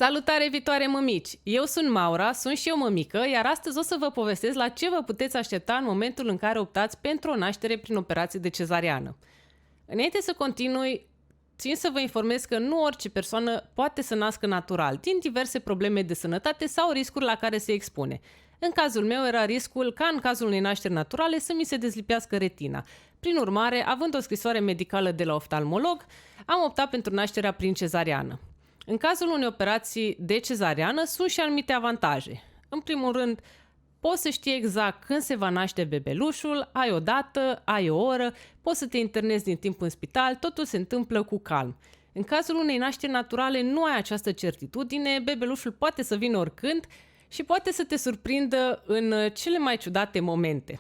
Salutare viitoare mămici! Eu sunt Maura, sunt și eu mămică, iar astăzi o să vă povestesc la ce vă puteți aștepta în momentul în care optați pentru o naștere prin operație de cezariană. Înainte să continui, țin să vă informez că nu orice persoană poate să nască natural, din diverse probleme de sănătate sau riscuri la care se expune. În cazul meu era riscul ca în cazul unei nașteri naturale să mi se dezlipească retina. Prin urmare, având o scrisoare medicală de la oftalmolog, am optat pentru nașterea prin cezariană. În cazul unei operații de cezariană sunt și anumite avantaje. În primul rând, poți să știi exact când se va naște bebelușul, ai o dată, ai o oră, poți să te internezi din timp în spital, totul se întâmplă cu calm. În cazul unei nașteri naturale nu ai această certitudine, bebelușul poate să vină oricând și poate să te surprindă în cele mai ciudate momente.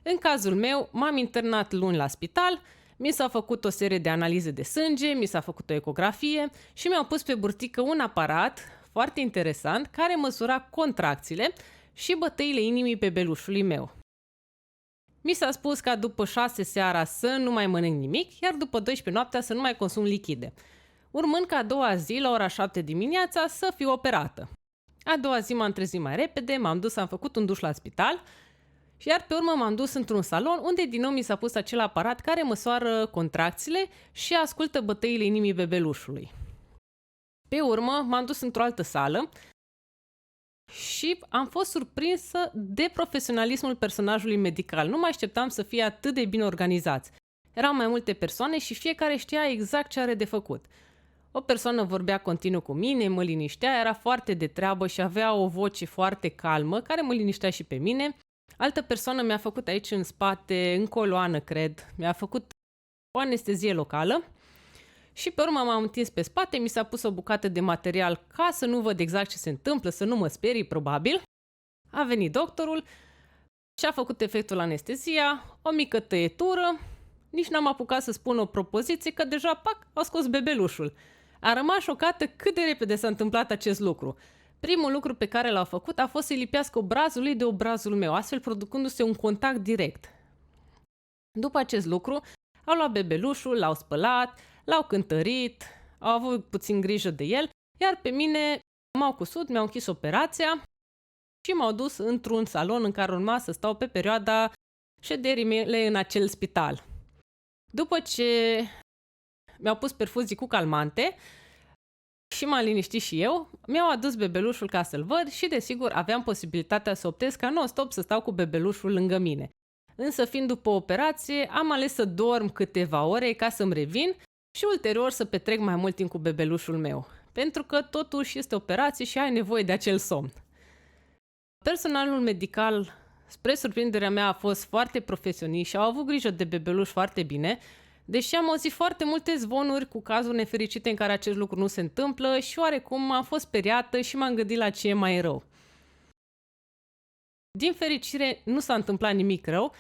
În cazul meu, m-am internat luni la spital, mi s-a făcut o serie de analize de sânge, mi s-a făcut o ecografie și mi-au pus pe burtică un aparat foarte interesant care măsura contracțiile și bătăile inimii bebelușului meu. Mi s-a spus ca după 6 seara să nu mai mănânc nimic, iar după 12 noaptea să nu mai consum lichide, urmând ca a doua zi, la ora 7 dimineața, să fiu operată. A doua zi m-am trezit mai repede, m-am dus, am făcut un duș la spital, iar pe urmă m-am dus într-un salon unde din nou mi s-a pus acel aparat care măsoară contracțiile și ascultă bătăile inimii bebelușului. Pe urmă m-am dus într-o altă sală și am fost surprinsă de profesionalismul personajului medical. Nu mă așteptam să fie atât de bine organizați. Erau mai multe persoane și fiecare știa exact ce are de făcut. O persoană vorbea continuu cu mine, mă liniștea, era foarte de treabă și avea o voce foarte calmă care mă liniștea și pe mine. Altă persoană mi-a făcut aici în spate, în coloană, cred, mi-a făcut o anestezie locală și pe urmă m-am întins pe spate, mi s-a pus o bucată de material ca să nu văd exact ce se întâmplă, să nu mă sperii, probabil. A venit doctorul și a făcut efectul anestezia, o mică tăietură, nici n-am apucat să spun o propoziție că deja, pac, au scos bebelușul. A rămas șocată cât de repede s-a întâmplat acest lucru. Primul lucru pe care l-au făcut a fost să-i lipească obrazul lui de obrazul meu, astfel producându-se un contact direct. După acest lucru, au luat bebelușul, l-au spălat, l-au cântărit, au avut puțin grijă de el, iar pe mine m-au cusut, mi-au închis operația și m-au dus într-un salon în care urma să stau pe perioada șederii mele în acel spital. După ce mi-au pus perfuzii cu calmante și m-am liniștit și eu, mi-au adus bebelușul ca să-l văd și, desigur, aveam posibilitatea să optez ca non-stop să stau cu bebelușul lângă mine. Însă, fiind după operație, am ales să dorm câteva ore ca să-mi revin și ulterior să petrec mai mult timp cu bebelușul meu, pentru că totuși este operație și ai nevoie de acel somn. Personalul medical, spre surprinderea mea, a fost foarte profesionist și au avut grijă de bebeluș foarte bine, deși am auzit foarte multe zvonuri cu cazuri nefericite în care acest lucru nu se întâmplă și oarecum am fost speriată și m-am gândit la ce e mai rău. Din fericire, nu s-a întâmplat nimic rău.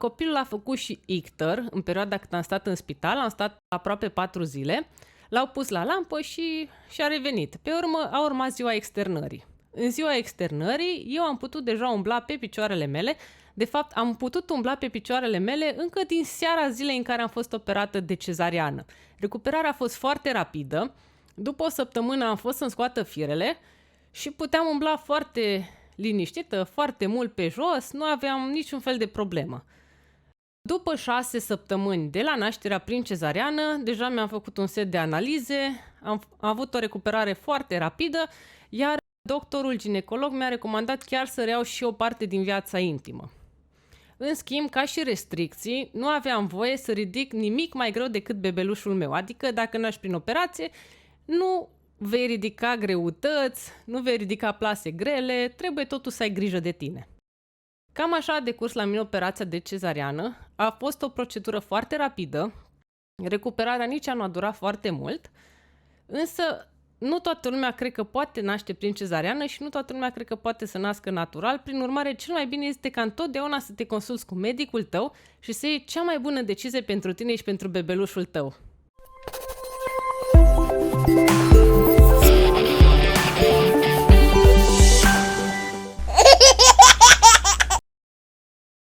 Copilul a făcut și icter în perioada când am stat în spital, am stat aproape 4 zile, l-au pus la lampă și a revenit. Pe urmă a urmat ziua externării. În ziua externării, eu am putut deja umbla pe picioarele mele. De fapt, am putut umbla pe picioarele mele încă din seara zilei în care am fost operată de cezariană. Recuperarea a fost foarte rapidă. După o săptămână am fost să-mi scoată firele și puteam umbla foarte liniștită, foarte mult pe jos, nu aveam niciun fel de problemă. După 6 săptămâni de la nașterea prin cezariană, deja mi-am făcut un set de analize, am avut o recuperare foarte rapidă, iar doctorul ginecolog mi-a recomandat chiar să reiau și o parte din viața intimă. În schimb, ca și restricții, nu aveam voie să ridic nimic mai greu decât bebelușul meu, adică dacă naști prin operație, nu vei ridica greutăți, nu vei ridica plase grele, trebuie totuși să ai grijă de tine. Cam așa a decurs la mine operația de cezariană, a fost o procedură foarte rapidă, recuperarea nici nu a durat foarte mult, însă nu toată lumea cred că poate naște prin cezariană și nu toată lumea cred că poate să nască natural. Prin urmare, cel mai bine este ca întotdeauna să te consulți cu medicul tău și să iei cea mai bună decizie pentru tine și pentru bebelușul tău.